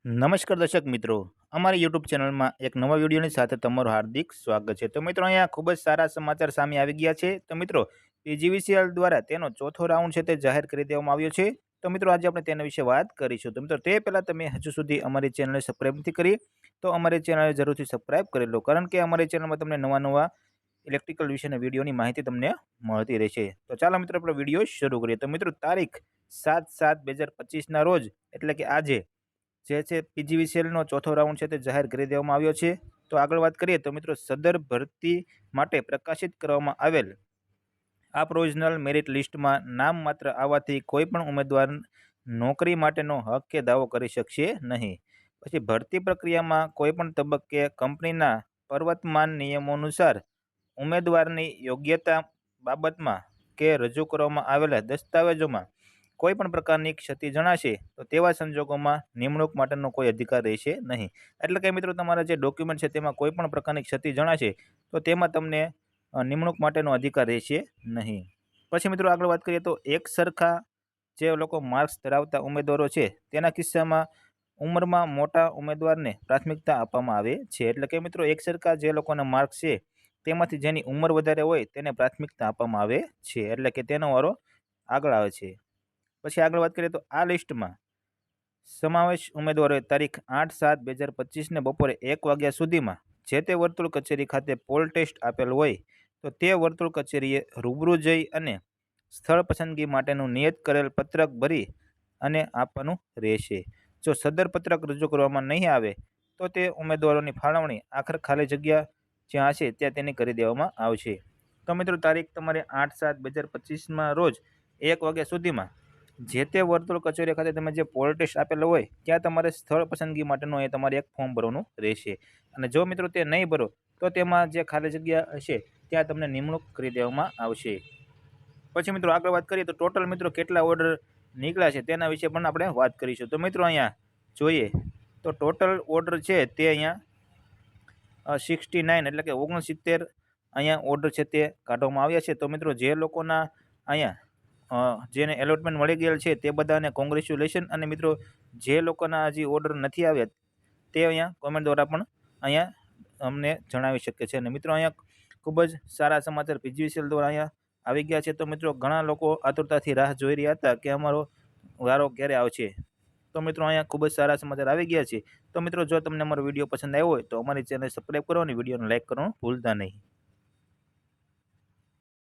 નમસ્કાર દર્શક મિત્રો, અમારી યુટ્યુબ ચેનલમાં એક નવા વિડીયોની સાથે તમારું હાર્દિક સ્વાગત છે। તો મિત્રો, અહીંયા ખૂબ જ સારા સમાચાર સામે આવી ગયા છે। તો મિત્રો, પીજીવીસીએલ દ્વારા તેનો ચોથો રાઉન્ડ છે તે જાહેર કરી દેવામાં આવ્યો છે। તો મિત્રો, આજે આપણે તેના વિશે વાત કરીશું। તો મિત્રો, તે પહેલાં તમે હજુ સુધી અમારી ચેનલને સબસ્ક્રાઈબ નથી કરી તો અમારી ચેનલને જરૂરથી સબસ્ક્રાઈબ કરી લો, કારણ કે અમારી ચેનલમાં તમને નવા ઇલેક્ટ્રિકલ વિશેના વિડીયોની માહિતી તમને મળતી રહેશે। તો ચાલો મિત્રો, આપણે વિડીયો શરૂ કરીએ। તો મિત્રો, તારીખ 7/7/2025ના રોજ એટલે કે આજે જે છે પીજીવીસીએલનો ચોથો રાઉન્ડ છે તે જાહેર કરી દેવામાં આવ્યો છે। તો આગળ વાત કરીએ તો મિત્રો, સદર ભરતી માટે પ્રકાશિત કરવામાં આવેલ આ પ્રોવિઝનલ મેરિટ લિસ્ટમાં નામ માત્ર આવવાથી કોઈ પણ ઉમેદવાર નોકરી માટેનો હક કે દાવો કરી શકશે નહીં। પછી ભરતી પ્રક્રિયામાં કોઈ પણ તબક્કે કંપનીના પ્રવર્તમાન નિયમો અનુસાર ઉમેદવારની યોગ્યતા બાબતમાં કે રજૂ કરવામાં આવેલા દસ્તાવેજોમાં કોઈ પણ પ્રકારની ક્ષતિ જણાશે તો તેવા સંજોગોમાં નિમણૂક માટેનો કોઈ અધિકાર રહેશે નહીં। એટલે કે મિત્રો, તમારા જે ડોક્યુમેન્ટ છે તેમાં કોઈ પણ પ્રકારની ક્ષતિ જણાશે તો તેમાં તમને નિમણૂક માટેનો અધિકાર રહેશે નહીં। પછી મિત્રો, આગળ વાત કરીએ તો એક સરખા જે લોકો માર્ક્સ ધરાવતા ઉમેદવારો છે તેના કિસ્સામાં ઉંમરમાં મોટા ઉમેદવારને પ્રાથમિકતા આપવામાં આવે છે। એટલે કે મિત્રો, એક સરખા જે લોકોના માર્ક્સ છે તેમાંથી જેની ઉંમર વધારે હોય તેને પ્રાથમિકતા આપવામાં આવે છે, એટલે કે તેનો વારો આગળ આવે છે। પછી આગળ વાત કરીએ તો આ લિસ્ટમાં સમાવેશ ઉમેદવારોએ તારીખ 8/7/2025ને બપોરે 1 વાગ્યા સુધીમાં જે તે વર્તુળ કચેરી ખાતે પોલ ટેસ્ટ આપેલ હોય તો તે વર્તુળ કચેરીએ રૂબરૂ જઈ અને સ્થળ પસંદગી માટેનું નિયત કરેલ પત્રક ભરી અને આપવાનું રહેશે। જો સદર પત્રક રજૂ કરવામાં નહીં આવે તો તે ઉમેદવારોની ફાળવણી આખર ખાલી જગ્યા જ્યાં હશે ત્યાં તેની કરી દેવામાં આવશે। તો મિત્રો, તારીખ તમારે 8/7/2025માં રોજ 1 વાગ્યા સુધીમાં જે તે વર્તુળ કચેરી ખાતે તમે જે પોલ ટેસ્ટ આપેલો હોય ત્યાં તમારે સ્થળ પસંદગી માટેનું એ તમારે એક ફોર્મ ભરવાનું રહેશે। અને જો મિત્રો તે નહીં ભરો તો તેમાં જે ખાલી જગ્યા હશે ત્યાં તમને નિમણૂક કરી દેવામાં આવશે। પછી મિત્રો, આગળ વાત કરીએ તો ટોટલ મિત્રો કેટલા ઓર્ડર નીકળ્યા છે તેના વિશે પણ આપણે વાત કરીશું। તો મિત્રો, અહીંયા જોઈએ તો ટોટલ ઓર્ડર છે તે અહીંયા 69 એટલે કે 69 અહીંયા ઓર્ડર છે તે કાઢવામાં આવ્યા છે। તો મિત્રો, જે લોકોના અહીંયા જેને એલોટમેન્ટ મળી ગયેલ છે તે બધાને કોંગ્રેચ્યુલેશન। અને મિત્રો, જે લોકોના હજી ઓર્ડર નથી આવ્યા તે અહીંયા કોમેન્ટ દ્વારા પણ અહીંયા અમને જણાવી શકે છે। અને મિત્રો, અહીંયા ખૂબ જ સારા સમાચાર પીજીવીસીએલ દ્વારા અહીંયા આવી ગયા છે। તો મિત્રો, ઘણા લોકો આતુરતાથી રાહ જોઈ રહ્યા હતા કે અમારો વારો ક્યારે આવશે। તો મિત્રો, અહીંયા ખૂબ જ સારા સમાચાર આવી ગયા છે। તો મિત્રો, જો તમને અમારો વિડીયો પસંદ આવ્યો હોય તો અમારી ચેનલ સબસ્ક્રાઈબ કરો અને વિડીયોને લાઈક કરવાનું ભૂલતા નહીં।